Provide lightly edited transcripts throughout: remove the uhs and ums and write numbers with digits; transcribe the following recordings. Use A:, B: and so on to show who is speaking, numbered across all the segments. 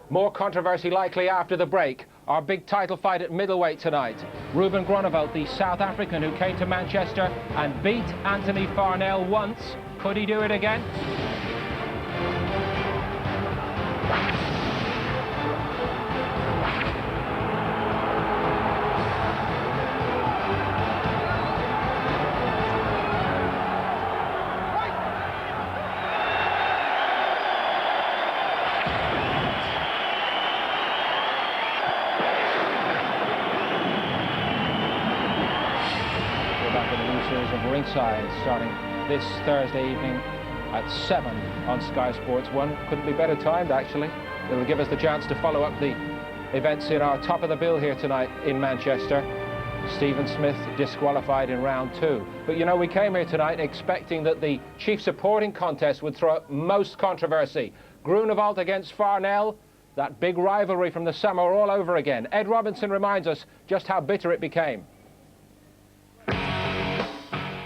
A: More controversy likely after the break. Our big title fight at middleweight tonight. Ruben Groenewald, the South African who came to Manchester and beat Anthony Farnell once. Could he do it again? Of ringside starting this Thursday evening at 7 on Sky Sports 1. Couldn't be better timed, actually. It will give us the chance to follow up the events in our top of the bill here tonight in Manchester. Stephen Smith disqualified in round 2. But you know, we came here tonight expecting that the chief supporting contest would throw up most controversy. Groenewald against Farnell, that big rivalry from the summer all over again. Ed Robinson reminds us just how bitter it became.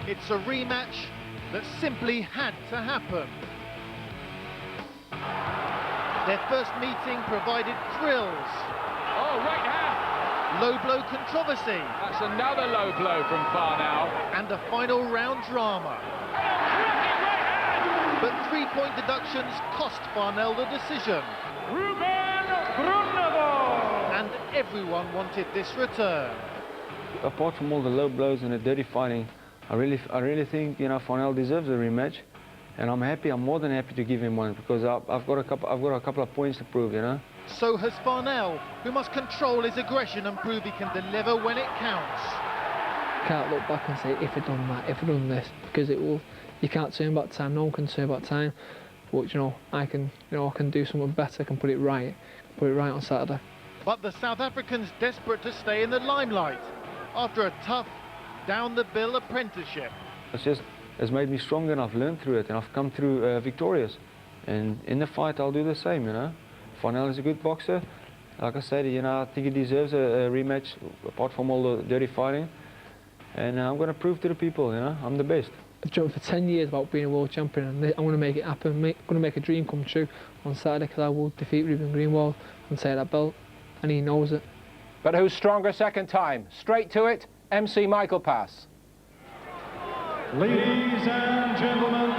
B: It's a rematch that simply had to happen. Their first meeting provided thrills.
C: Oh, right hand!
B: Low blow controversy.
C: That's another low blow from Farnell.
B: And a final round drama. But 3-point deductions cost Farnell the decision.
C: Ruben Groenewald!
B: And everyone wanted this return.
D: Apart from all the low blows and the dirty fighting, I really think, you know, Farnell deserves a rematch, and I'm happy. I'm more than happy to give him one because I've got a couple of points to prove, you know.
B: So has Farnell, who must control his aggression and prove he can deliver when it counts.
E: Can't look back and say if I'd done that, if I'd done this, because it will. You can't turn back time. No one can turn back time. But you know, I can do something better. I can put it right on Saturday.
B: But the South Africans desperate to stay in the limelight after a tough, down-the-bill apprenticeship.
D: It's made me stronger, and I've learned through it, and I've come through victorious. And in the fight, I'll do the same, you know. Farnell is a good boxer. Like I said, you know, I think he deserves a rematch, apart from all the dirty fighting. And I'm going to prove to the people, you know, I'm the best.
E: I've dreamt for 10 years about being a world champion, and I'm going to make it happen. I'm going to make a dream come true on Saturday, because I will defeat Ruben Groenewald and take that belt, and he knows it.
A: But who's stronger second time? Straight to it. MC Michael Pass.
F: Ladies and gentlemen,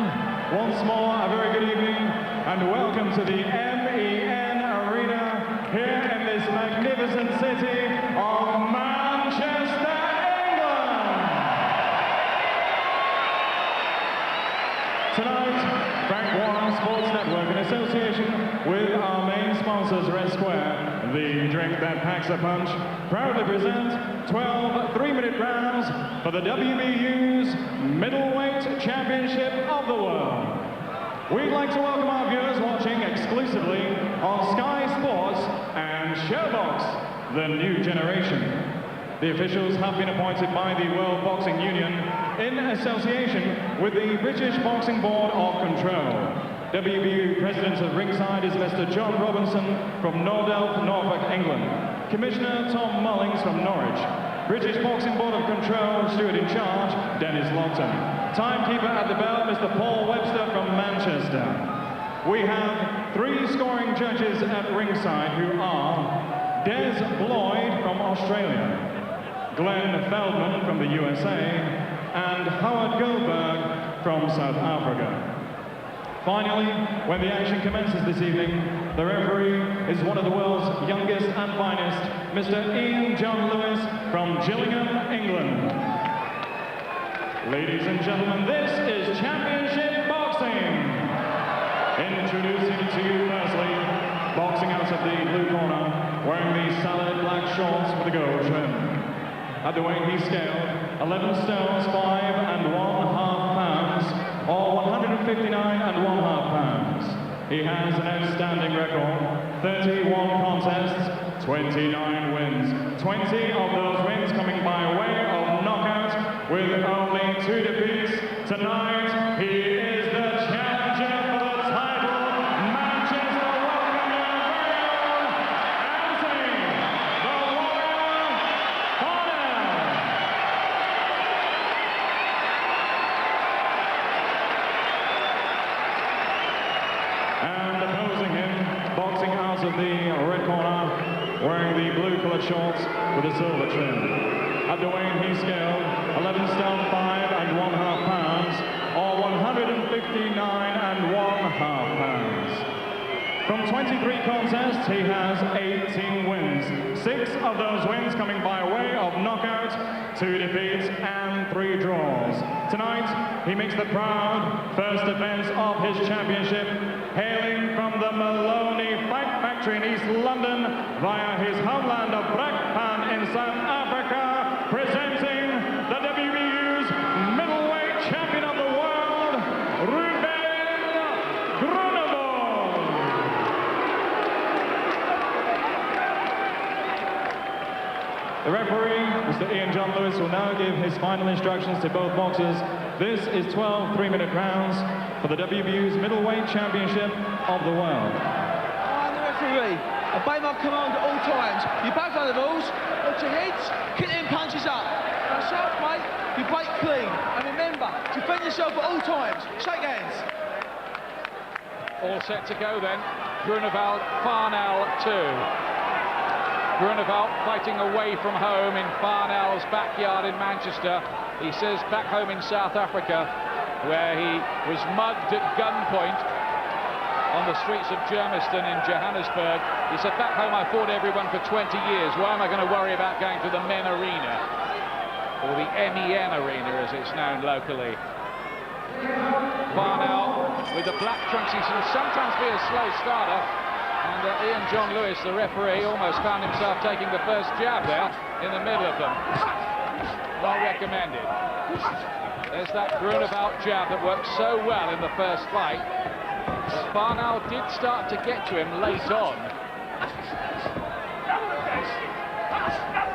F: once more a very good evening and welcome to the M.E.N. Arena here in this magnificent city of Manchester, England. Tonight, Frank Warren Sports Network in association with our main sponsors Red Square, the drink that packs a punch, proudly present 12 3-minute rounds for the WBU's Middleweight Championship of the World. We'd like to welcome our viewers watching exclusively on Sky Sports and Showbox, the new generation. The officials have been appointed by the World Boxing Union in association with the British Boxing Board of Control. WBU President of Ringside is Mr. John Robinson from Nordelf, Norfolk, England. Commissioner Tom Mullings from Norwich. British Boxing Board of Control, steward in charge, Dennis Longton. Timekeeper at the bell, Mr. Paul Webster from Manchester. We have 3 scoring judges at ringside who are Des Bloyd from Australia, Glenn Feldman from the USA, and Howard Goldberg from South Africa. Finally, when the action commences this evening, the referee is one of the world's youngest and finest, Mr. Ian John Lewis from Gillingham, England. Ladies and gentlemen, this is Championship Boxing. Introducing to you firstly, boxing out of the blue corner, wearing the salad black shorts with the gold trim. At the weight he's scaled, 11 stones, 5 1/2 pounds, or 159 1/2 pounds. He has an outstanding record, 31 contests, 29 wins. 20 of those wins coming by way of knockout, with only 2 defeats. Tonight, he is the challenger for the title, Manchester. Welcome your very own Anthony, the Warrior Farnell. And opposing him, boxing out of the the red corner, wearing the blue-coloured shorts with a silver trim. At the weight, he scaled 11 stone 5 and 1/2 pounds, or 159 and 1/2 pounds. From 23 contests, he has 18 wins. 6 of those wins coming by way of knockout, 2 defeats and 3 draws. Tonight, he makes the proud first defense of his championship, hailing from the Maloney Fight Factory in East London via his homeland of Brakpan in South Africa, presenting the WBU's middleweight champion of the world, Ruben Groenewald. The referee, Mr. Ian John Lewis, will now give his final instructions to both boxers. This is 12 3-minute rounds for the WBU's middleweight championship of the world.
G: I'm the referee. Obey my command at all times. You back on the balls, watch your heads, keep them punches up. Now, sharp mate, you break clean. And remember, defend yourself at all times. Shake hands.
C: All set to go then. Groenewald, Farnell 2. Groenewald fighting away from home in Farnell's backyard in Manchester. He says back home in South Africa, where he was mugged at gunpoint on the streets of Germiston in Johannesburg. He said, back home I fought everyone for 20 years. Why am I going to worry about going to the M.E.N arena? Or the M.E.N arena as it's known locally. Farnell with the black trunks. He can sometimes be a slow starter. And Ian John Lewis, the referee, almost found himself taking the first jab there in the middle of them. Not recommended. There's that Groenewald jab that worked so well in the first fight. But Farnell did start to get to him late on.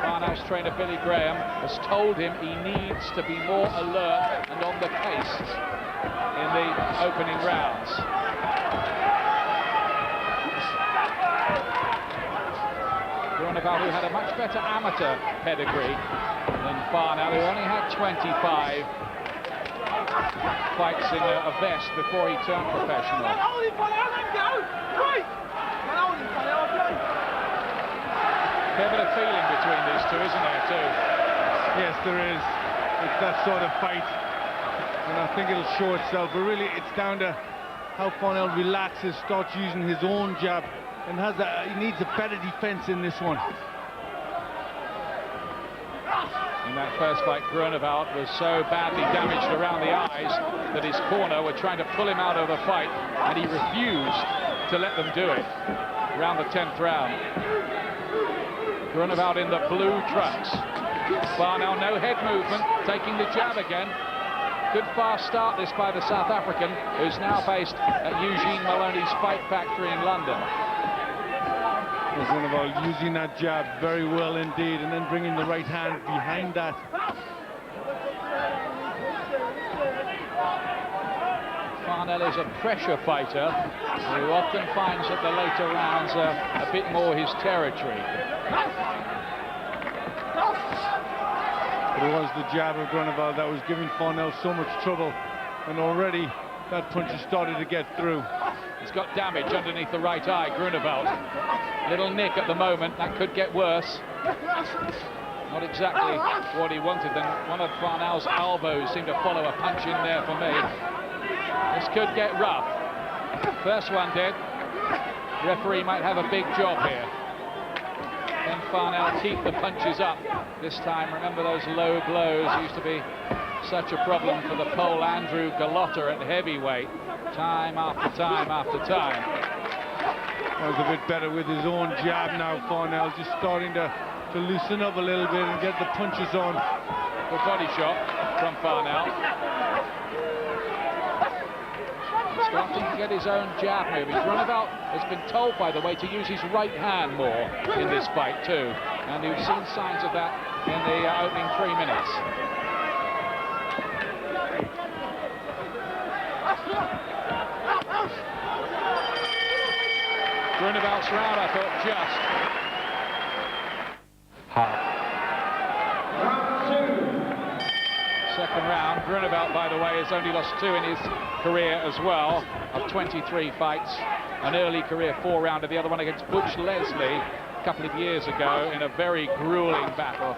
C: Farnell's trainer Billy Graham has told him he needs to be more alert and on the case in the opening rounds. Groenewald, who had a much better amateur pedigree than Farnell, who only had 25 fights in a vest before he turned professional. Fair bit of feeling between these two, isn't there, too?
B: Yes, there is. It's that sort of fight, and I think it'll show itself. But really, it's down to how Farnell relaxes, starts using his own jab, and he needs a better defense in this one.
C: In that first fight, Groenewald was so badly damaged around the eyes that his corner were trying to pull him out of the fight, and he refused to let them do it around the 10th round. Groenewald in the blue trunks. Farnell, no head movement, taking the jab again. Good fast start this by the South African, who's now based at Eugene Maloney's Fight Factory in London.
B: Groenewald using that jab very well indeed, and then bringing the right hand behind that.
C: Farnell is a pressure fighter who often finds that the later rounds are a bit more his territory.
B: But it was the jab of Groenewald that was giving Farnell so much trouble, and already that punch has started to get through.
C: He's got damage underneath the right eye, Groenewald. Little nick at the moment, that could get worse. Not exactly what he wanted. Then one of Farnell's elbows seemed to follow a punch in there for me. This could get rough. First one did. Referee might have a big job here. Then Farnell keep the punches up this time. Remember those low blows used to be such a problem for the Pole Andrew Galotta at heavyweight. Time after time after time.
B: That was a bit better with his own jab now. Farnell just starting to loosen up a little bit and get the punches on.
C: Good body shot from Farnell. Starting to get his own jab moving. Groenewald has been told, by the way, to use his right hand more in this fight too. And we've seen signs of that in the opening 3 minutes. Groenewald's round, I thought, just. Second round. Groenewald, by the way, has only lost 2 in his career as well, of 23 fights. an early career 4-rounder, the other one against Butch Leslie a couple of years ago in a very grueling battle.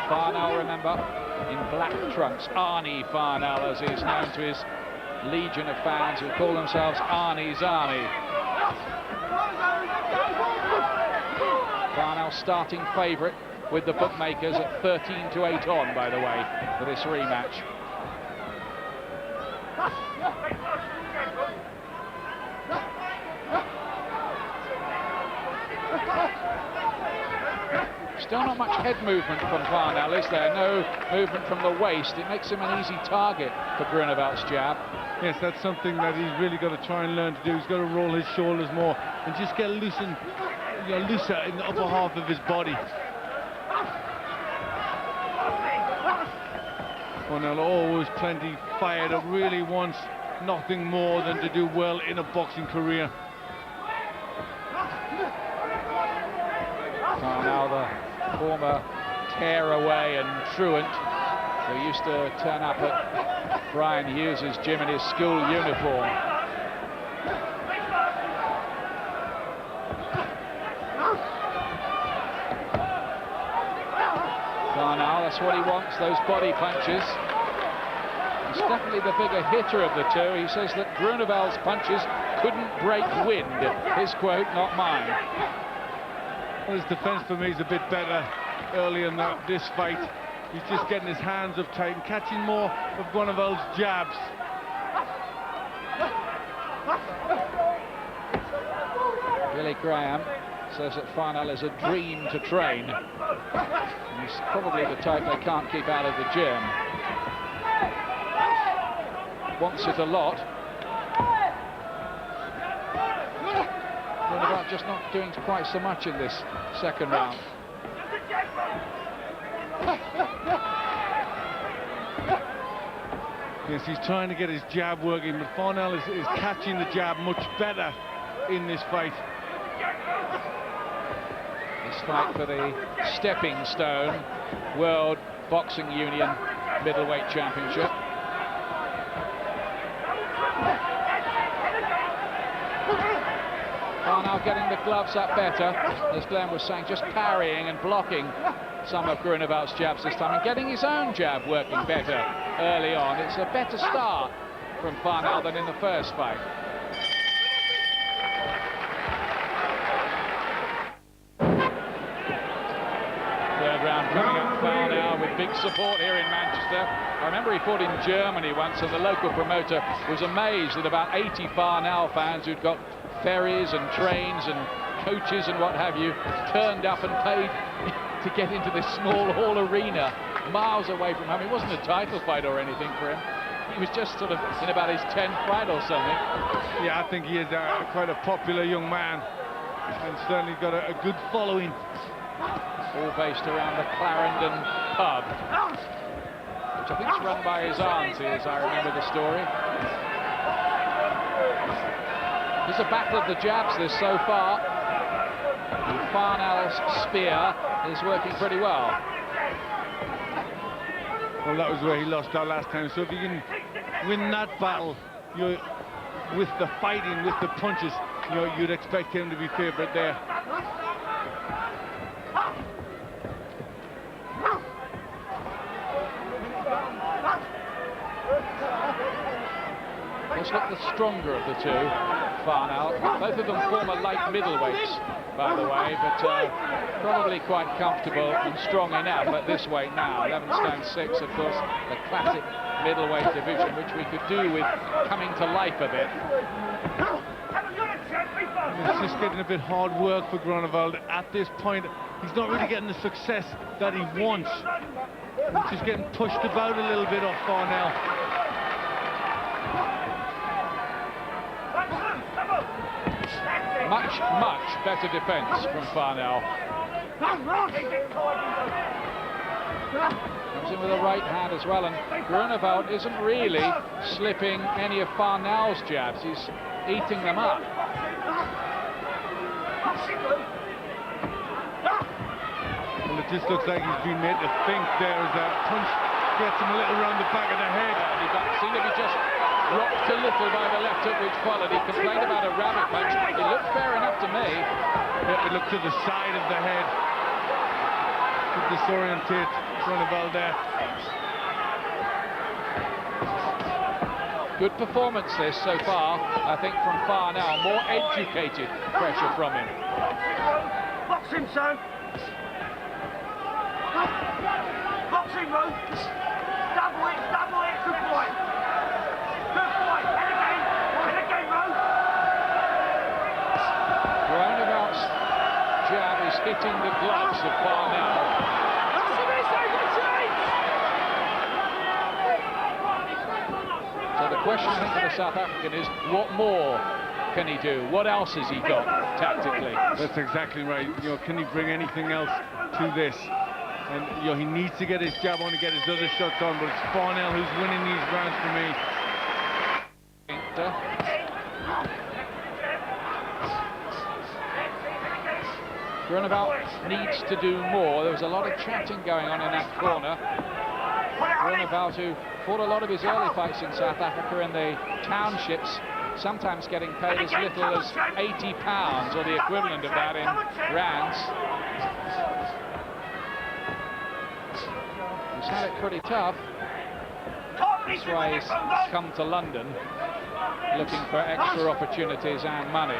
C: Farnell, remember, in black trunks. Arnie Farnell, as he's known to his legion of fans who call themselves Arnie's Arnie. Farnell starting favourite with the bookmakers at 13-8 on, by the way, for this rematch. Still not much head movement from Farnell, is there? No movement from the waist. It makes him an easy target for Groenewold's jab.
B: Yes, that's something that he's really got to try and learn to do. He's got to roll his shoulders more and just get looser in the upper half of his body. Farnell always plenty fired up, really wants nothing more than to do well in a boxing career.
C: Farnell, the former tearaway and truant who used to turn up at Brian Hughes's gym in his school uniform. Farnell, that's what he wants, those body punches. He's definitely the bigger hitter of the two. He says that Groenewold's punches couldn't break wind. His quote, not mine.
B: Well, his defence for me is a bit better early in this fight. He's just getting his hands up tight and catching more of Groenewald's jabs.
C: Billy Graham says that Farnell is a dream to train. He's probably the type they can't keep out of the gym. Wants it a lot. Groenewold just not doing quite so much in this second round.
B: Yes, he's trying to get his jab working, but Farnell is catching the jab much better in this fight.
C: This fight for the stepping stone World Boxing Union Middleweight Championship. Farnell getting the gloves up better, as Glenn was saying, just parrying and blocking some of Groenewold's jabs this time and getting his own jab working better early on. It's a better start from Farnell than in the first fight. Third round coming up, Farnell with big support here in Manchester. I remember he fought in Germany once and the local promoter was amazed at about 80 Farnell fans who'd got ferries and trains and coaches and what have you turned up and paid to get into this small hall arena miles away from home. It wasn't a title fight or anything for him. He was just sort of in about his 10th fight or something.
B: Yeah, I think he is quite a popular young man and certainly got a good following.
C: All based around the Clarendon pub, which I think is run by his auntie, as I remember the story. There's a battle of the jabs this so far. And Farnell's spear is working pretty well.
B: Well, that was where he lost out last time. So if you can win that battle, with the fighting, with the punches, you'd expect him to be favourite there.
C: Looks like the stronger of the two, Farnell. Both of them former light middleweights, by the way, but probably quite comfortable and strong enough at this weight now. 11 stone 6, of course, the classic middleweight division, which we could do with coming to life a bit.
B: It's just getting a bit hard work for Groenewald. At this point, he's not really getting the success that he wants. He's just getting pushed about a little bit off Farnell.
C: Much, much better defence from Farnell. Comes in with a right hand as well, and Groenewald isn't really slipping any of Farnell's jabs. He's eating them up.
B: Well, just looks like he's been made to think there as a punch gets him a little round the back of the head.
C: He seemed to be just rocked a little by the left hook which followed. He complained about a rabbit punch. It looked fair enough to me.
B: Yeah, it looked to the side of the head. To disorientate Groenewald there.
C: Good performance this so far, I think, from Farnell. More educated pressure from him.
H: Box him, son. Box him, Ro. Double it, good boy. Good boy, and again, Ro.
C: Groenewald's jab is hitting the gloves of Farnell. So the question, I think, for the South African is, what more can he do? What else has he got tactically?
B: That's exactly right. You know, can he bring anything else to this? And you know, he needs to get his jab on to get his other shots on, but it's Farnell who's winning these rounds for me.
C: Groenewald needs to do more. There was a lot of chatting going on in that corner. Groenewald, who fought a lot of his early fights in South Africa in the townships, sometimes getting paid as little as £80 or the equivalent of that in rands. He's had it pretty tough. That's why he's come to London, looking for extra opportunities and money.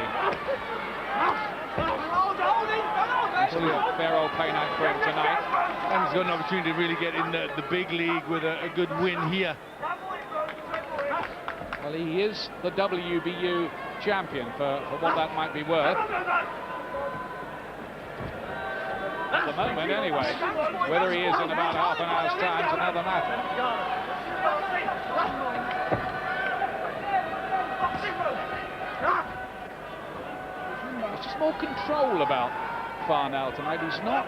C: It's a fair old pay night for him tonight.
B: And he's got an opportunity to really get in the big league with a good win here.
C: Well, he is the WBU champion for what that might be worth. At the moment, anyway. Whether he is in about half an hour's time is another matter. There's just more control about Farnell tonight. He's not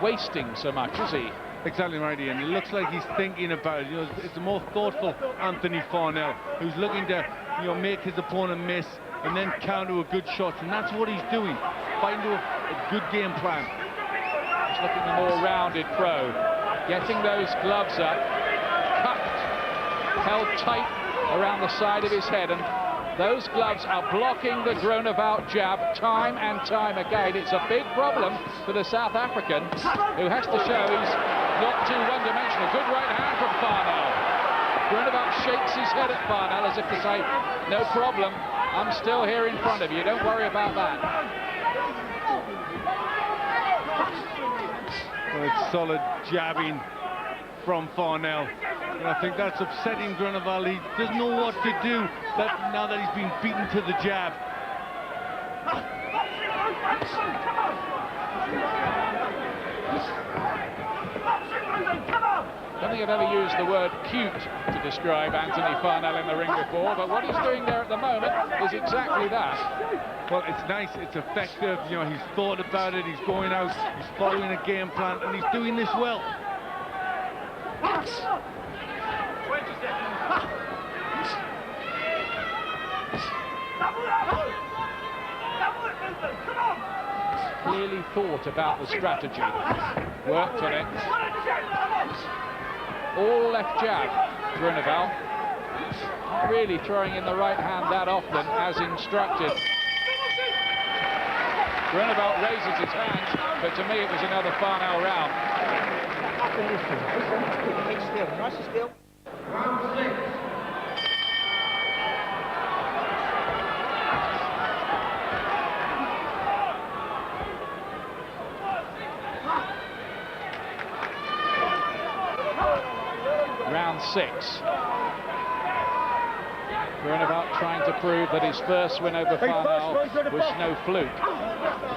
C: wasting so much, is he?
B: Exactly right, Ian. It looks like he's thinking about it. You know, it's a more thoughtful Anthony Farnell, who's looking to, you know, make his opponent miss and then counter a good shot, and that's what he's doing. Fighting to a good game plan.
C: He's looking a more rounded pro, getting those gloves up, cupped, held tight around the side of his head, and those gloves are blocking the Groenewald jab time and time again. It's a big problem for the South African, who has to show he's not too one-dimensional. Good right hand from Farnell. Groenewald shakes his head at Farnell as if to say, no problem, I'm still here in front of you, don't worry about that.
B: Well, it's solid jabbing from Farnell. And I think that's upsetting Groenewald. He doesn't know what to do now that he's been beaten to the jab.
C: I don't think I've ever used the word cute to describe Anthony Farnell in the ring before, but what he's doing there at the moment is exactly that.
B: Well, it's nice, it's effective, you know, he's thought about it, he's going out, he's following a game plan, and he's doing this well.
C: Clearly thought about the strategy, worked on it. All left jab, Groenewald. Not really throwing in the right hand that often, as instructed. Groenewald raises his hands, but to me it was another Farnell round. Round 6. Groenewald trying to prove that his first win over Farnell was no fluke.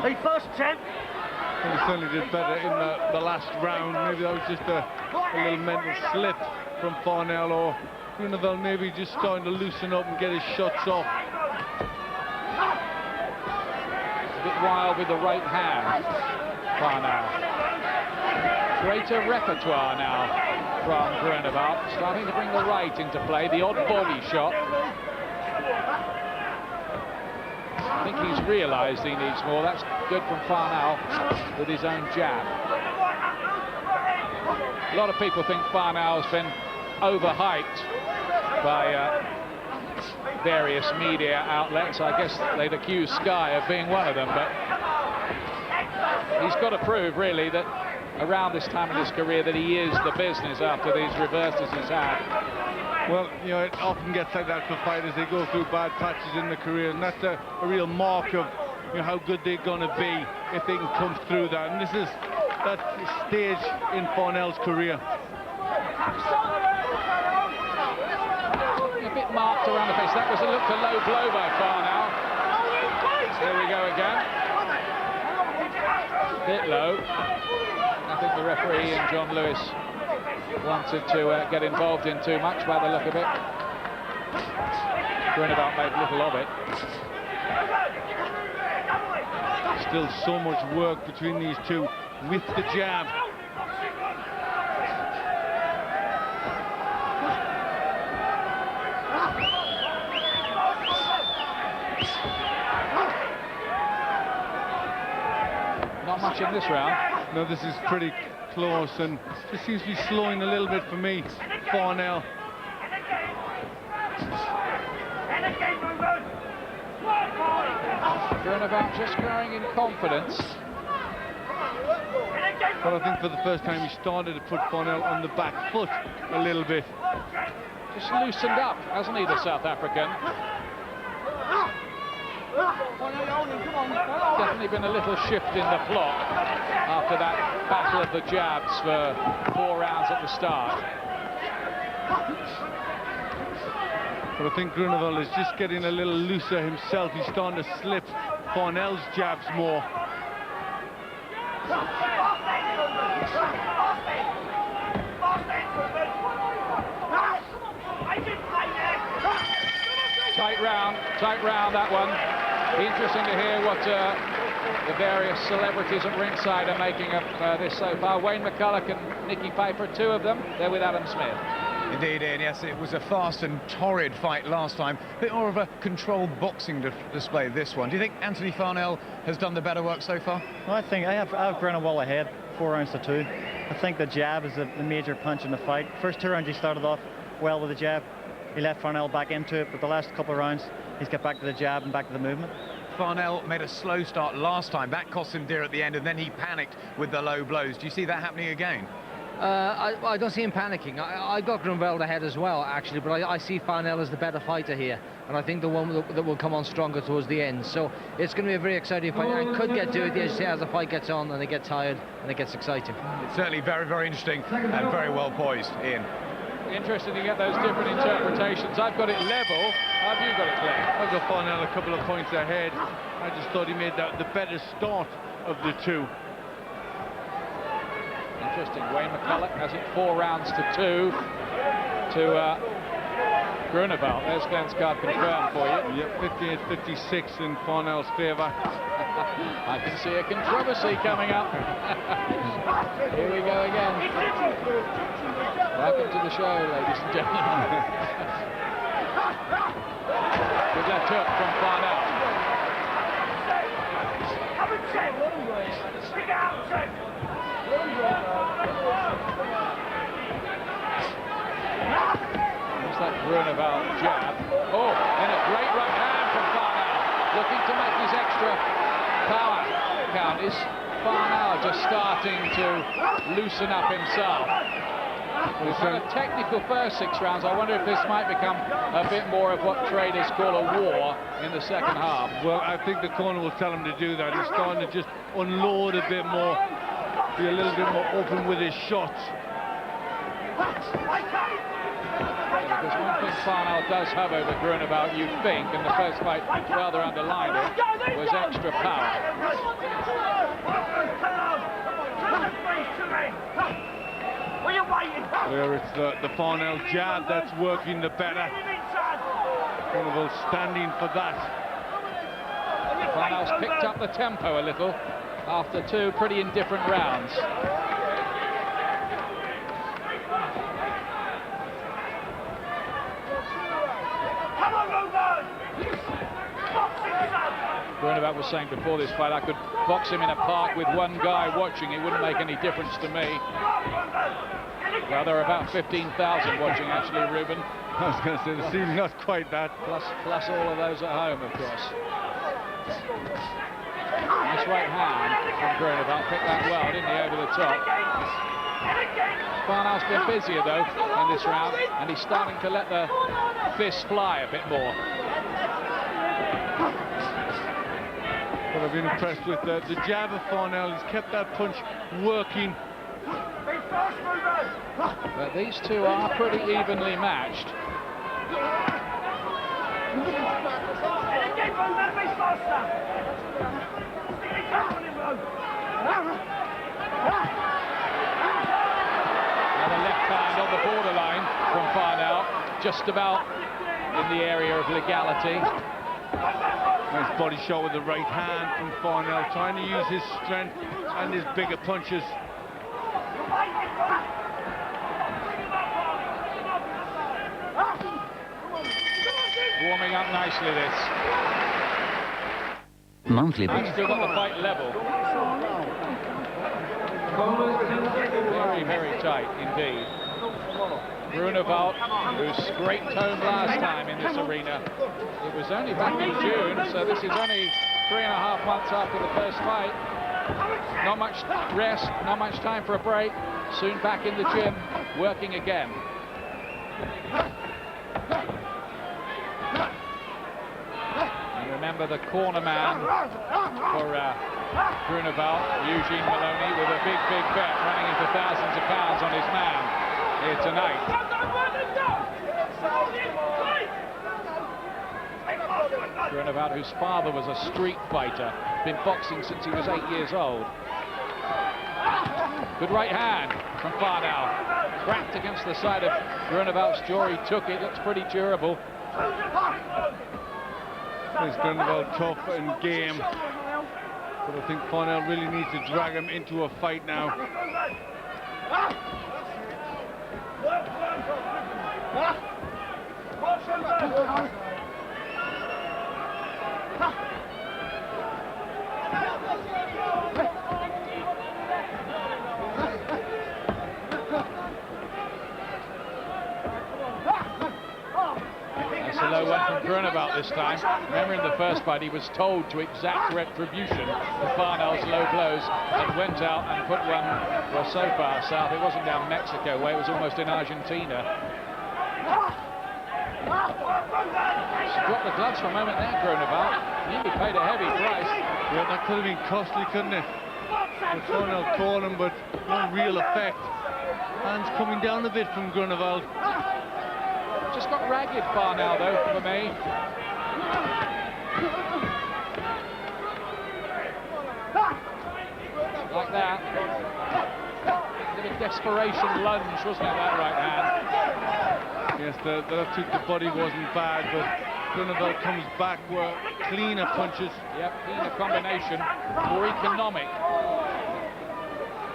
H: Hey, first champ.
B: Well, he certainly did better in the last round. Maybe that was just a little mental slip from Farnell, or Groenewald maybe just starting to loosen up and get his shots off.
C: A bit wild with the right hand, Farnell. Greater repertoire now from Groenewald, starting to bring the right into play, the odd body shot. I think he's realised he needs more. That's good from Farnell with his own jab. A lot of people think Farnell's been overhyped by various media outlets. I guess they'd accuse Sky of being one of them, but he's got to prove really that around this time in his career that he is the business after these reverses he's had.
B: Well, you know, it often gets like that for fighters. They go through bad patches in their career, and that's a real mark of, you know, how good they're going to be if they can come through that. And this is that stage in Farnell's career.
C: A bit marked around the face. That was a look to low blow by Farnell. Here we go again. Bit low. I think the referee and John Lewis wanted to get involved in too much by the look of it. Groenewald made little of it.
B: Still so much work between these two with the jab.
C: Not much in this round.
B: No, this is pretty close, and just seems to be slowing a little bit for me, Farnell.
C: Groenewald just growing in confidence.
B: But I think for the first time he started to put Farnell on the back foot a little bit.
C: Just loosened up, hasn't he, the South African? Definitely been a little shift in the plot after that battle of the jabs for 4 rounds at the start.
B: But I think Groenewald is just getting a little looser himself. He's starting to slip Farnell's jabs more. Tight round that one. Be interesting to hear what the various celebrities at ringside are making of this so far. Wayne McCulloch and Nicky Piper, 2 of them. They're with Adam Smith.
I: Indeed, Ian, yes, it was a fast and torrid fight last time. A bit more of a controlled boxing display this one. Do you think Anthony Farnell has done the better work so far?
J: Well, I think I have Groenewald ahead, 4 rounds to 2. I think the jab is the major punch in the fight. First 2 rounds he started off well with the jab. He let Farnell back into it, but the last couple of rounds he's got back to the jab and back to the movement.
I: Farnell made a slow start last time. That cost him dear at the end, and then he panicked with the low blows. Do you see that happening again?
K: I don't see him panicking. I got Groenewald ahead as well, actually, but I see Farnell as the better fighter here, and I think the one that will come on stronger towards the end. So it's going to be a very exciting fight, and it could get to it, as the fight gets on and they get tired and it gets exciting.
I: It's certainly very, very interesting and very well poised, Ian.
C: Interesting to get those different interpretations. I've got it level. Have you got it clear?
B: I've got Farnell a couple of points ahead. I just thought he made the better start of the 2.
C: Interesting. Wayne McCulloch has it 4 rounds to 2 to Groenewald. There's Glenn's card confirmed for you.
B: Yep, 58-56 in Farnell's favour.
C: I can see a controversy coming up. Here we go again. Welcome to the show, ladies and gentlemen. Good left hook from Farnell. There's that Groenewald jab. Oh, and a great right hand from Farnell. Looking to make his extra power count. Is Farnell just starting to loosen up himself? We've had a technical first 6 rounds. I wonder if this might become a bit more of what traders call a war in the second half.
B: Well, I think the corner will tell him to do that. He's starting to just unload a bit more, be a little bit more open with his shots.
C: There's one thing Farnell does have over Groenewald, you think, and the first fight rather underlined it, was extra power.
B: Where it's the Farnell jab that's working the better. Groenewald standing for that.
C: Farnell's picked up the tempo a little after 2 pretty indifferent rounds. Groenewald was saying before this fight, I could box him in a park with one guy watching, it wouldn't make any difference to me. Well, there are about 15,000 watching, actually, Ruben.
B: I was going to say, the seems not quite that.
C: Plus all of those at home, of course. Nice right hand from Groenewald. Picked that well, didn't he, over the top. Farnell's been busier, though, in this round, and he's starting to let the fists fly a bit more.
B: But I've been impressed with the jab of Farnell. He's kept that punch working.
C: But these two are pretty evenly matched. And the left hand on the borderline from Farnell, just about in the area of legality.
B: Nice body shot with the right hand from Farnell, trying to use his strength and his bigger punches.
C: Warming up nicely, this.
L: Monthly.
C: I've still got the fight level. Very, very tight indeed. Groenewald, who scraped home last time in this arena. It was only back in June, so this is only 3.5 months after the first fight. Not much rest, not much time for a break. Soon back in the gym, working again. And remember the corner man for Groenewald, Eugene Maloney, with a big, big bet running into thousands of pounds on his man here tonight. Groenewald, whose father was a street fighter, been boxing since he was 8 years old. Good right hand from Farnell. Cracked against the side of Groenewald's jaw. He took it. Looks pretty durable.
B: Is Groenewald tough and game, but I think Farnell really needs to drag him into a fight now.
C: That's a low one from Groenewald this time. Remember, in the first fight he was told to exact retribution for Farnell's low blows and went out and put one, well, so far south, it wasn't down Mexico way, it was almost in Argentina. Dropped the gloves for a moment there, Groenewald. Nearly paid a heavy price.
B: Yeah, that could have been costly, couldn't it? Farnell caught him, but no real effect. Hands coming down a bit from Groenewald.
C: Just got ragged, Farnell, though, for me. Like that. A bit of desperation lunge, wasn't it, that right hand?
B: Yes, the body wasn't bad, but Groenewald comes back with cleaner punches.
C: Yep, cleaner combination, more economic.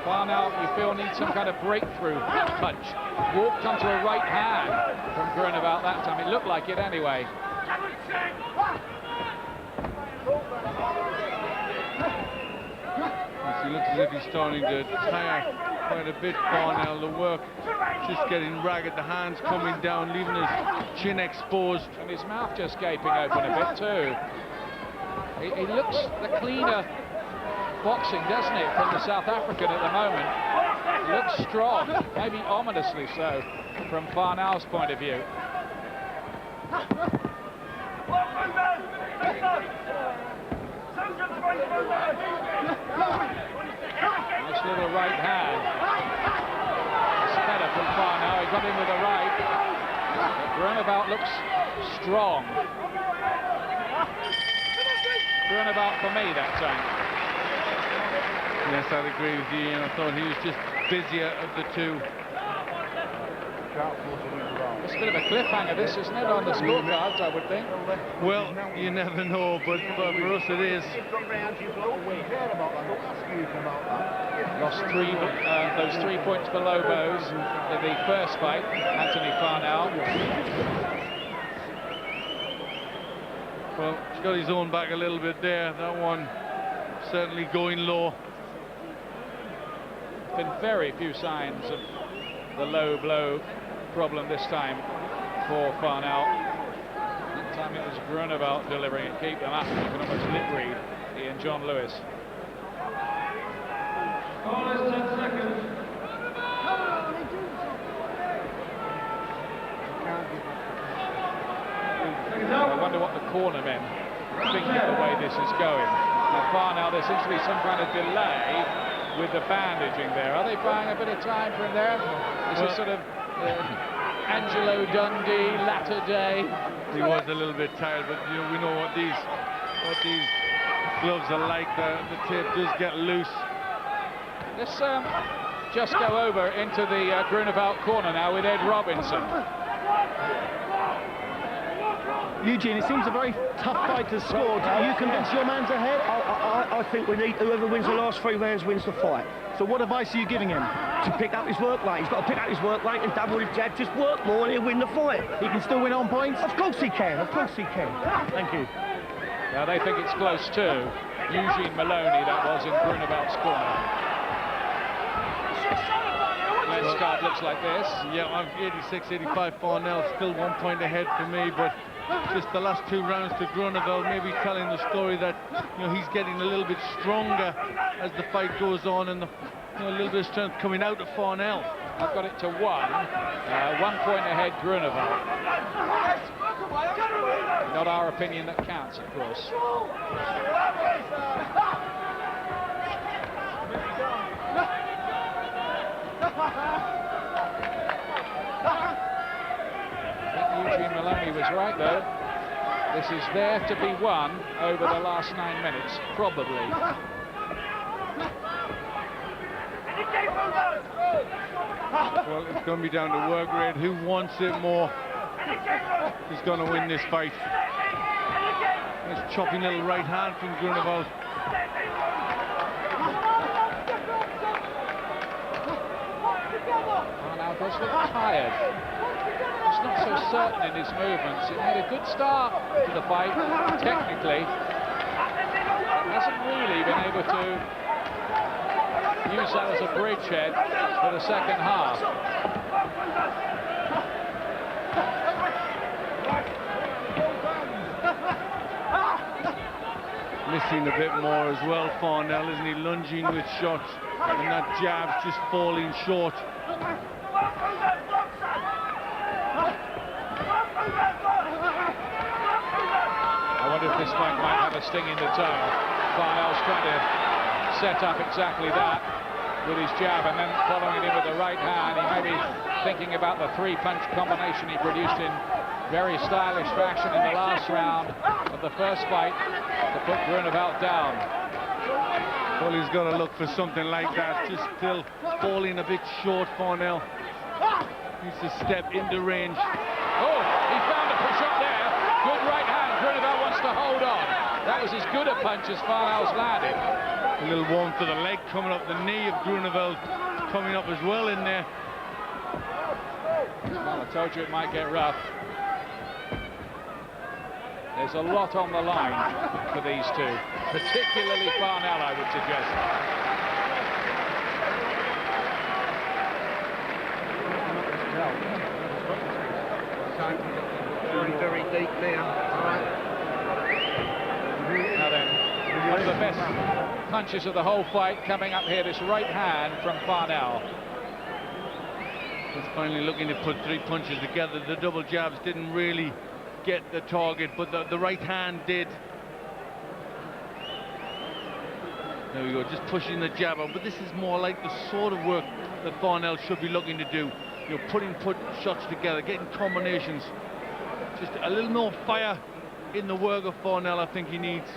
C: Farnell, you feel, needs some kind of breakthrough punch. Walked onto a right hand from Groenewald that time. It looked like it anyway.
B: He looks as if he's starting to tire quite a bit, Farnell. The work just getting ragged, the hands coming down, leaving his chin exposed.
C: And his mouth just gaping open a bit too. He looks the cleaner boxing, doesn't it, from the South African at the moment. Looks strong, maybe ominously so, from Farnell's point of view. Nice little right hand. It's better from Farnell. He got in with a right. Groenewald looks strong. Groenewald for me that time.
B: Yes, I'd agree with you, and I thought he was just busier of the two.
C: It's a bit of a cliffhanger, this, isn't it, on the scorecards, I would think.
B: Well, you never know, but for us it is.
C: Lost those 3 points below Bose in the first fight, Anthony Farnell.
B: Well, he's got his own back a little bit there. That one certainly going low.
C: Been very few signs of the low blow problem this time for Farnell. That time it was Groenewald delivering it. Keep them up. You can almost lip read Ian John Lewis.
F: 10 seconds.
C: I wonder what the corner men think of the way this is going. Now Farnell, there seems to be some kind of delay with the bandaging there. Are they buying a bit of time for him there? This is sort of Angelo Dundee, latter day.
B: He was a little bit tired, but you know, we know what these gloves are like. The tape does get loose.
C: Let's just go over into the Groenewald corner now with Ed Robinson.
L: Eugene, it seems a very tough fight to score. Are you convinced your man's ahead?
M: I think we need whoever wins the last 3 rounds wins the fight.
L: So what advice are you giving him?
M: To pick up his work rate. He's got to pick up his work rate and double his jab. Just work more and he'll win the fight.
L: He can still win on points?
M: Of course he can. Of course he can.
L: Thank you.
C: Now they think it's close too. Eugene Maloney, that was in Groenewald's corner. Let's card looks like this.
B: Yeah, I'm 86-85. Farnell still 1 point ahead for me, but just the last 2 rounds to Groenewald, maybe telling the story that he's getting a little bit stronger as the fight goes on, and a little bit of strength coming out of Farnell.
C: I've got it to 1. 1 point ahead, Groenewald. Not our opinion that counts, of course. Eugene Maloney was right though. This is there to be won over the last 9 minutes, probably.
B: Well, it's going to be down to work rate. Who wants it more is going to win this fight. Nice chopping little right hand from Groenewald.
C: Farnell does look tired. He's not so certain in his movements. He made a good start to the fight, technically. Hasn't really been able to use that as a bridgehead for the second half.
B: Missing a bit more as well, Farnell, isn't he? Lunging with shots, and that jab's just falling short.
C: I wonder if this fight might have a sting in the toe. Farnell's trying to set up exactly that with his jab and then following it in with the right hand. He may be thinking about the 3-punch combination he produced in very stylish fashion in the last round of the first fight to put Groenewald down.
B: Well, he's got to look for something like that. Just still falling a bit short, Farnell. Needs to step into range.
C: Oh, he found a push up there. Good right hand. Groenewald wants to hold on. That was as good a punch as Farnell's landed.
B: A little warm to the leg coming up, the knee of Groenewald coming up as well in there.
C: Well, I told you it might get rough. There's a lot on the line for these two, particularly Farnell, I would suggest.
M: Very deep now.
C: Now then, one of the best punches of the whole fight coming up here, this right hand from Farnell.
B: He's finally looking to put 3 punches together. The double jabs didn't really get the target, but the right hand did. There we go, just pushing the jab out. But this is more like the sort of work that Farnell should be looking to do. Putting shots together, getting combinations. Just a little more fire in the work of Farnell, I think he needs.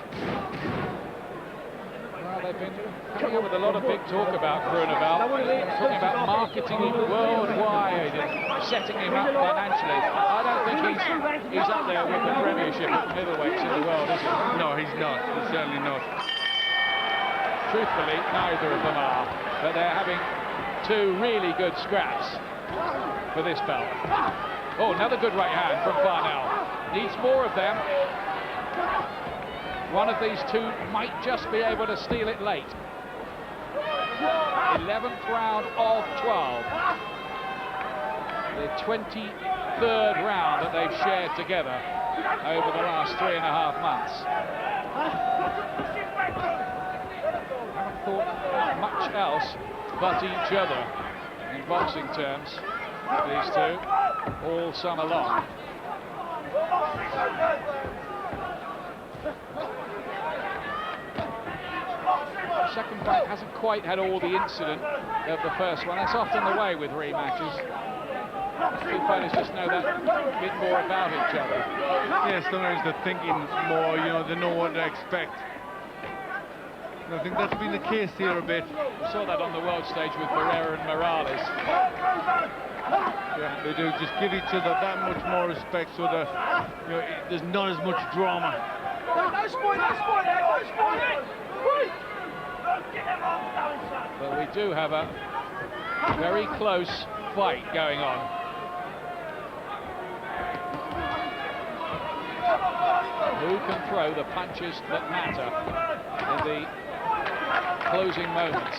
C: Well, they've been coming up with a lot of big talk about Groenewald, talking about marketing him worldwide and setting him up financially. I don't think he's up there with the Premiership middleweights in the world, is he?
B: No, he's not. He's certainly not.
C: Truthfully, neither of them are, but they're having 2 really good scraps for this belt. Oh, another good right hand from Farnell. Needs more of them. One of these 2 might just be able to steal it late. 11th round of 12. the 23rd round that they've shared together over the last 3.5 months. Haven't thought much else but each other in boxing terms, these two, all summer long. The second fight hasn't quite had all the incident of the first one. That's often the way with rematches. Two fighters just know that bit more about each other.
B: Yeah, sometimes they're thinking more, you know, they know what to expect. And I think that's been the case here a bit.
C: We saw that on the world stage with Barrera and Morales.
B: Yeah, they do just give each other that much more respect, so that, you know, there's not as much drama.
C: But we do have a very close fight going on. Who can throw the punches that matter in the closing moments?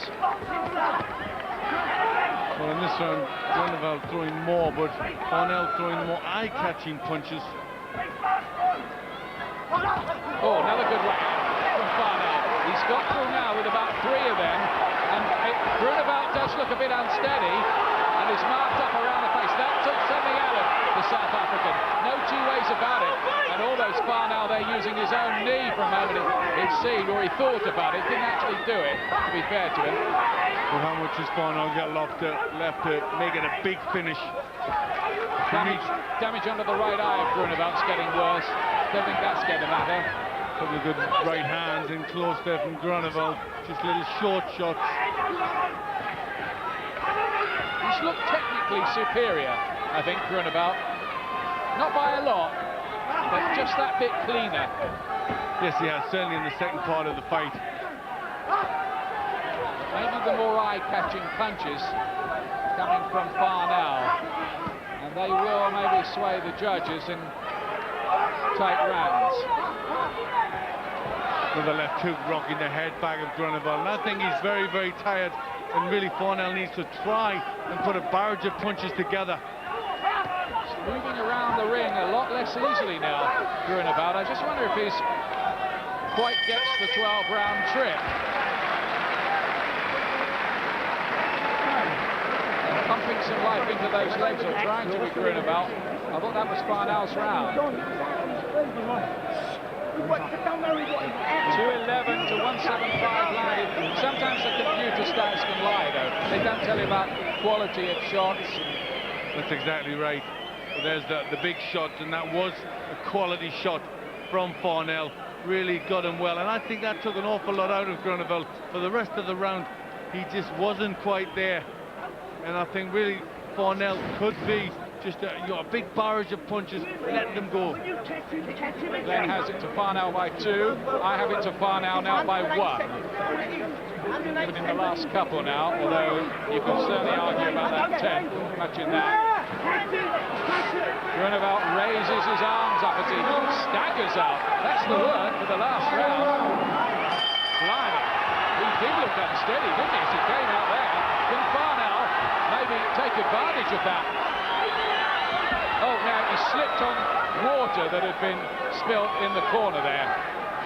B: Well, in this round, Groenewald throwing more, but Farnell throwing more eye-catching punches.
C: Oh, another good right from Farnell. He's got through now with about 3 of them, and Groenewald does look a bit unsteady, and is marked up around the face. That took something out of the South African. No two ways about it. And almost Farnell there using his own knee for a moment, it seemed, or he thought about it. Didn't actually do it, to be fair to him.
B: But how much has Farnell got left to make it a big finish?
C: Damage under the right eye of Groenewald's getting worse. Don't think that's going to matter.
B: Couple of good right hands in close there from Groenewald. Just little short shots.
C: He's looked technically superior, I think, Groenewald. Not by a lot, but just that bit cleaner.
B: Yes, he has, certainly in the second part of the fight.
C: Maybe the more eye-catching punches coming from Farnell, and they will maybe sway the judges in tight rounds.
B: With the left hook rocking the head back of Groenewald, and I think he's very, very tired, and really Farnell needs to try and put a barrage of punches together.
C: He's moving around the ring a lot less easily now, Groenewald. I just wonder if he's quite gets the 12-round trip. Pumping some life into those legs, or trying to with Groenewald. I thought that was Farnell's round.
H: 211
C: to 175 landed. Sometimes the computer stats can lie, though. They don't tell you about quality of shots.
B: That's exactly right. But there's the big shot, and that was a quality shot from Farnell. Really got him well, and I think that took an awful lot out of Groenewald. For the rest of the round, he just wasn't quite there. And I think really Farnell could be just a big barrage of punches, letting them go.
C: Glenn has it to Farnell by 2. I have it to Farnell now by 1. Even in the last couple now, although you can certainly argue about that 10, much in that. Groenewald raises his arms up as he staggers out. That's the word for the last round. Blimey. He did look unsteady, didn't he, as he came out there. Can Farnell maybe take advantage of that? Oh, now he slipped on water that had been spilt in the corner there.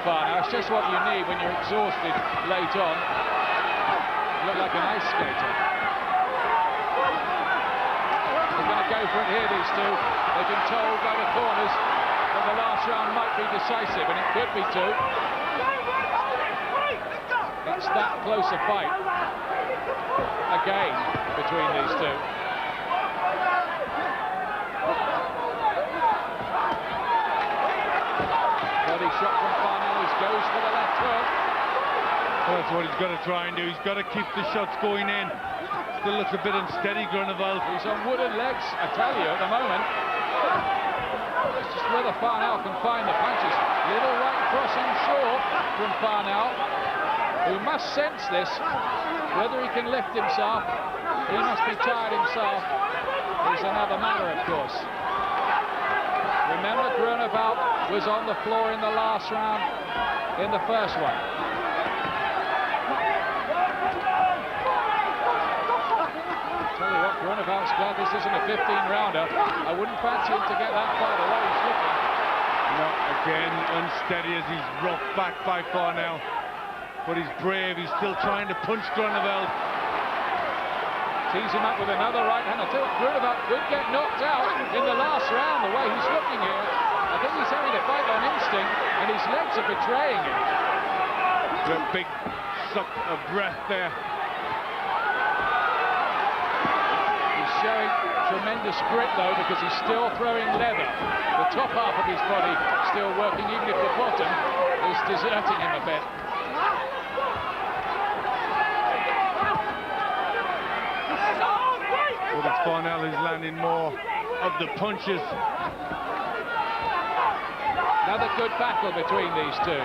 C: Farnell, it's just what you need when you're exhausted late on. You look like an ice skater. They're going to go for it here, these two. They've been told by the corners that the last round might be decisive, and it could be too. It's that close a fight again between these two. Body shot from Farnell, he goes for the left hook.
B: Well, that's what he's got to try and do. He's got to keep the shots going in. Still looks a bit unsteady, Groenewald.
C: He's on wooden legs, I tell you, at the moment. It's just whether Farnell can find the punches. Little right crossing short from Farnell, who must sense this. Whether he can lift himself, he must be tired himself, is another matter, of course. Remember, Groenewald was on the floor in the last round in the first one. Tell you what, Groenewald's glad this isn't a 15-rounder. I wouldn't fancy him to get that far the way he's looking.
B: No, again, unsteady as he's rocked back by Farnell. But he's brave, he's still trying to punch Groenewald.
C: Tees him up with another right hand. I tell you what, Groenewald could get knocked out in the last round, the way he's looking here. I think he's having to fight on instinct, and his legs are betraying him.
B: A big suck of breath there.
C: Showing tremendous grit though, because he's still throwing leather. The top half of his body still working, even if the bottom is deserting him a bit.
B: Well, it's Farnell who's landing more of the punches.
C: Another good battle between these two.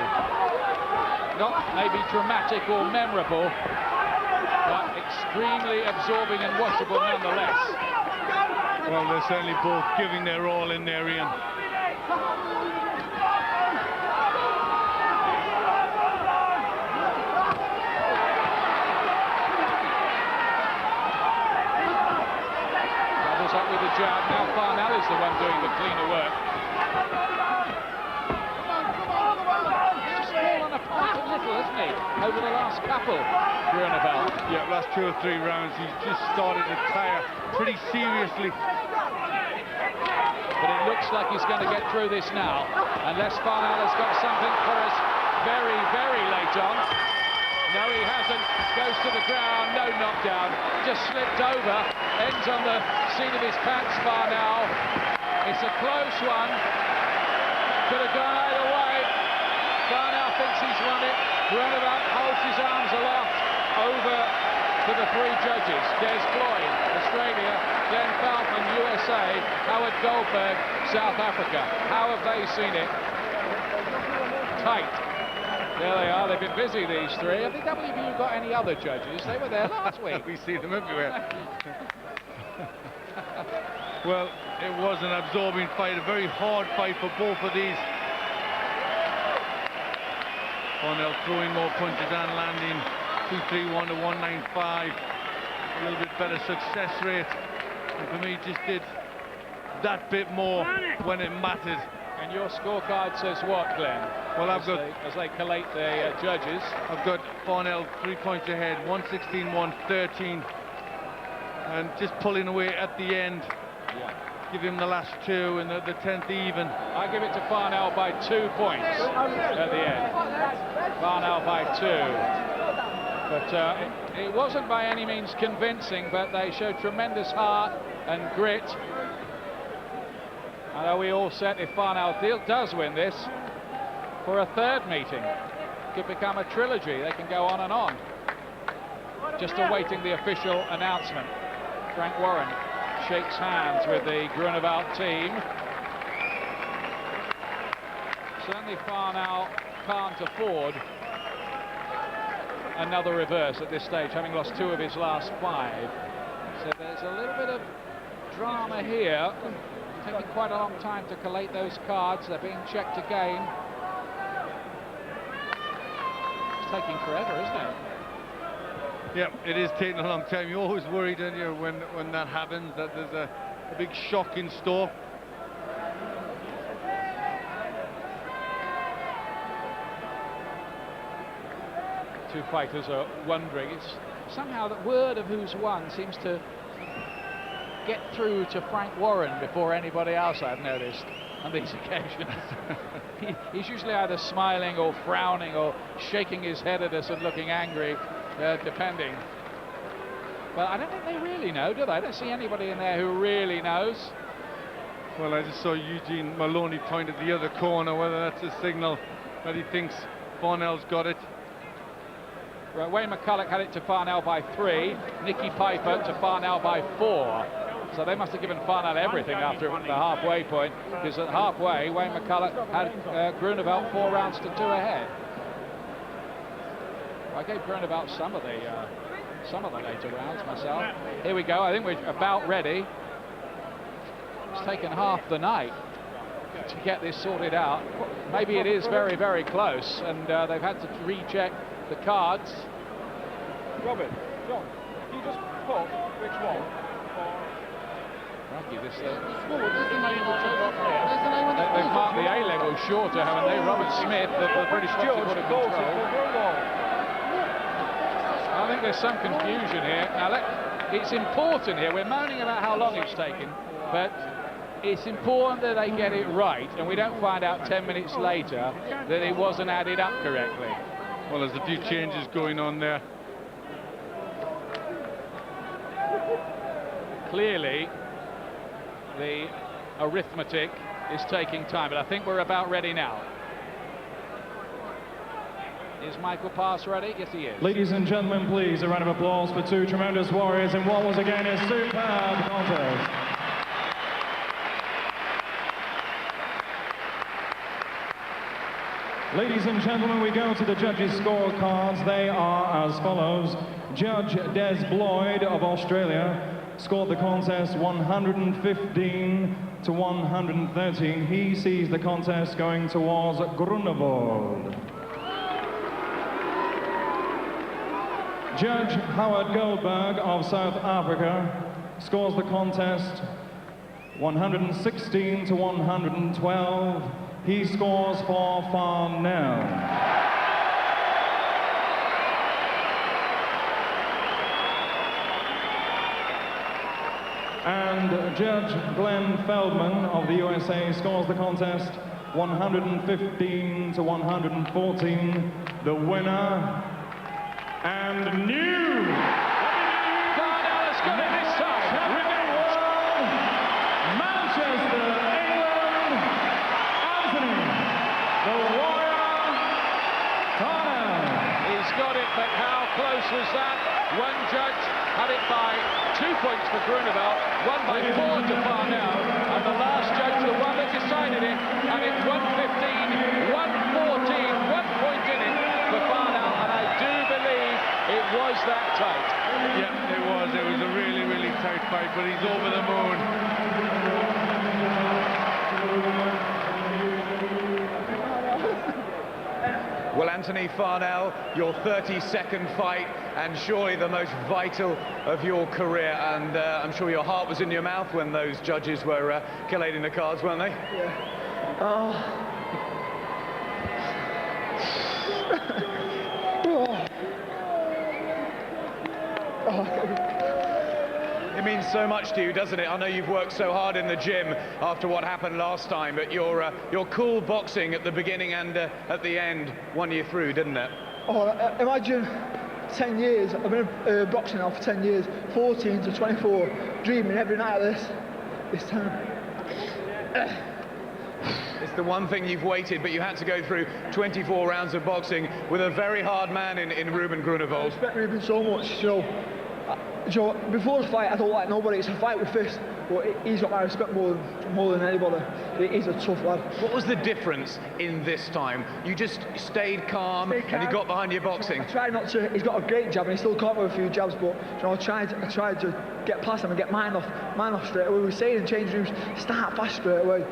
C: Not maybe dramatic or memorable, but extremely absorbing and watchable nonetheless.
B: Well, they're certainly both giving their all in there, Ian.
C: Doubles up with the jab. Now Farnell is the one doing the cleaner work. Fallen apart a little, hasn't he, over the last couple, Groenewald?
B: Yeah, last 2 or 3 rounds, he's just started to tire pretty seriously.
C: But it looks like he's going to get through this now, unless Farnell has got something for us very, very late on. No, he hasn't. Goes to the ground, no knockdown. Just slipped over, ends on the seat of his pants, Farnell. It's a close one. Could have gone either way. Farnell thinks he's won it. Groenewald holds his arms aloft over to the 3 judges. Des Floyd, Australia, Glenn Falcon, USA, Howard Goldberg, South Africa. How have they seen it? Tight. There they are. They've been busy, these 3. Have the WBU got any other judges? They were there last week.
B: We see them everywhere. Well, it was an absorbing fight, a very hard fight for both of these. Farnell throwing more punches and landing 231 to 195. A little bit better success rate. And for me, just did that bit more when it mattered.
C: And your scorecard says what, Glenn?
B: Well,
C: as they collate the judges.
B: I've got Farnell 3 points ahead, 116, 113. And just pulling away at the end.
C: Yeah.
B: Give him the last 2 and the 10th even.
C: I give it to Farnell by 2 points at the end. Farnell by 2. But it wasn't by any means convincing, but they showed tremendous heart and grit. And are we all set if Farnell does win this for a 3rd meeting? It could become a trilogy. They can go on and on. Just awaiting the official announcement. Frank Warren shakes hands with the Groenewald team. Certainly Farnell can't afford another reverse at this stage, having lost 2 of his last 5. So there's a little bit of drama here. It's taking quite a long time to collate those cards. They're being checked again. It's taking forever, isn't it?
B: Yeah, it is taking a long time. You're always worried, aren't you, when that happens, that there's a big shock in store.
C: Two fighters are wondering. It's somehow the word of who's won seems to get through to Frank Warren before anybody else, I've noticed, on these occasions. He's usually either smiling or frowning or shaking his head at us and looking angry, depending. But I don't think they really know, do they? I don't see anybody in there who really knows.
B: Well, I just saw Eugene Maloney point at the other corner, whether that's a signal that he thinks Farnell's got it.
C: Right, Wayne McCulloch had it to Farnell by 3, Nicky Piper to Farnell by 4. So they must have given Farnell everything after the halfway point, because at halfway, Wayne McCulloch had Groenewald 4 rounds to 2 ahead. I gave Groenewald some of the later rounds myself. Here we go. I think we're about ready. It's taken half the night to get this sorted out. Maybe it is very, very close, and they've had to recheck the cards.
L: Robin, John, can you just put which one?
C: crikey, this... They've marked the A-level shorter, haven't they? Robert Smith, the British boxer, got a control. I think there's some confusion here. Now, it's important here. We're moaning about how long it's taken, but it's important that they get it right, and we don't find out 10 minutes later that it wasn't added up correctly.
B: Well, there's a few changes going on there.
C: Clearly, the arithmetic is taking time, but I think we're about ready now. Is Michael Pass ready? Yes, he is.
F: Ladies and gentlemen, please, a round of applause for two tremendous warriors in what was again a superb contest. Ladies and gentlemen, we go to the judges' scorecards. They are as follows. Judge Des Bloyd of Australia scored the contest 115 to 113. He sees the contest going towards Groenewald. Judge Howard Goldberg of South Africa scores the contest 116 to 112. He scores for Farnell. And Judge Glenn Feldman of the USA scores the contest 115 to 114. The winner and new
C: Farnell has got it this time.
F: Manchester, England, Anthony, the Warrior, Farnell.
C: He's got it, but how close was that? One judge had it by 2 points for Groenewald, one by 4 to Farnell, and the last judge, the one that decided it, had it 115, 114, 1 point in it for Farnell, and I do believe it was that tight.
B: Yeah, it was. It was a really, really tight fight, but he's over the moon.
I: Well, Anthony Farnell, your 32nd fight, and surely the most vital of your career, and I'm sure your heart was in your mouth when those judges were collating the cards, weren't they?
G: Yeah. Oh.
I: It means so much to you, doesn't it? I know you've worked so hard in the gym after what happened last time, but your cool boxing at the beginning and at the end won you through, didn't it?
G: Oh, imagine 10 years. I've been boxing now for 10 years, 14 to 24, dreaming every night of this time.
I: It's the one thing you've waited, but you had to go through 24 rounds of boxing with a very hard man in Ruben Groenewald.
G: I respect Ruben so much, before the fight I don't like nobody. It's a fight with fists, but he's got my respect more than anybody. He's a tough lad.
I: What was the difference in this time? You just stayed calm and you got behind your boxing.
G: I tried not to. He's got a great jab and he still caught me with a few jabs, but I tried to get past him and get mine off straight away. We were saying in change rooms, start fast straight away.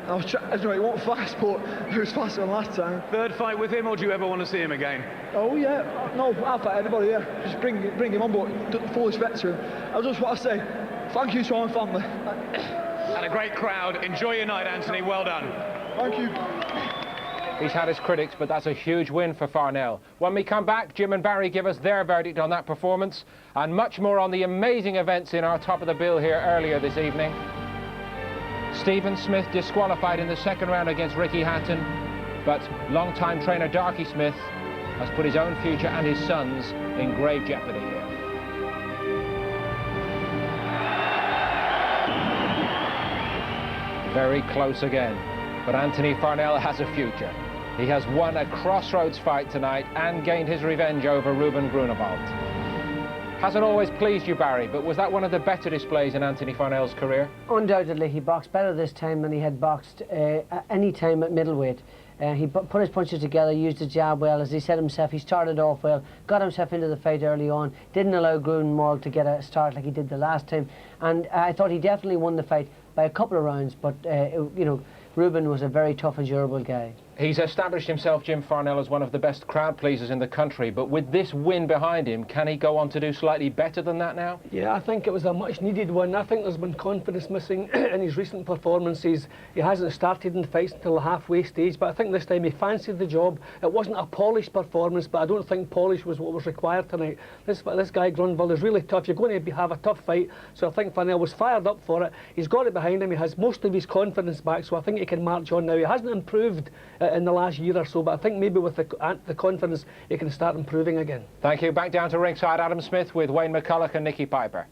G: I was it wasn't fast, but it was faster than last time.
I: Third fight with him, or do you ever want to see him again?
G: Oh yeah, no, I'll fight anybody, yeah. Just bring him on, but full respect to him. I just want to say, thank you to our family.
I: And a great crowd. Enjoy your night, Anthony. Well done.
G: Thank you.
A: He's had his critics, but that's a huge win for Farnell. When we come back, Jim and Barry give us their verdict on that performance, and much more on the amazing events in our top of the bill here earlier this evening. Stephen Smith disqualified in the second round against Ricky Hatton, but long-time trainer Darky Smith has put his own future and his son's in grave jeopardy here. Very close again, but Anthony Farnell has a future. He has won a crossroads fight tonight and gained his revenge over Ruben Groenewald. Hasn't always pleased you, Barry, but was that one of the better displays in Anthony Farnell's career?
N: Undoubtedly, he boxed better this time than he had boxed any time at middleweight. He put his punches together, used the jab well. As he said himself, he started off well, got himself into the fight early on, didn't allow Groenewald to get a start like he did the last time, and I thought he definitely won the fight by a couple of rounds, but you know, Ruben was a very tough and durable guy.
A: He's established himself, Jim Farnell, as one of the best crowd pleasers in the country, but with this win behind him, can he go on to do slightly better than that now?
O: Yeah, I think it was a much needed one. I think there's been confidence missing in his recent performances. He hasn't started in fights until the halfway stage, but I think this time he fancied the job. It wasn't a polished performance, but I don't think polish was what was required tonight. This guy Groenewald is really tough. You're going to have a tough fight, so I think Farnell was fired up for it. He's got it behind him. He has most of his confidence back, so I think he can march on now. He hasn't improved in the last year or so, but I think maybe with the confidence he can start improving again.
A: Thank you. Back down to ringside, Adam Smith with Wayne McCulloch and Nicky Piper.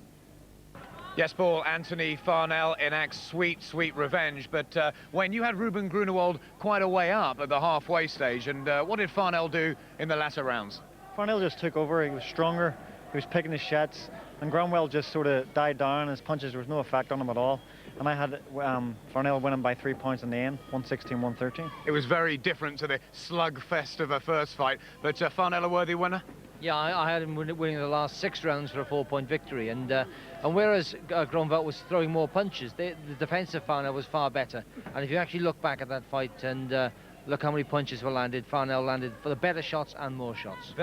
I: Yes, Paul, Anthony Farnell enacts sweet, sweet revenge, but Wayne, you had Ruben Groenewald quite a way up at the halfway stage, and what did Farnell do in the latter rounds?
J: Farnell just took over. He was stronger, he was picking his shots, and Groenewald just sort of died down. His punches, there was no effect on him at all. And I had Farnell winning by 3 points in the end, 116-113.
I: It was very different to the slugfest of a first fight, but Farnell a worthy winner?
K: Yeah, I had him winning the last 6 rounds for a 4-point victory, and whereas Groenewald was throwing more punches, the defensive Farnell was far better. And if you actually look back at that fight and look how many punches were landed, Farnell landed for the better shots and more shots.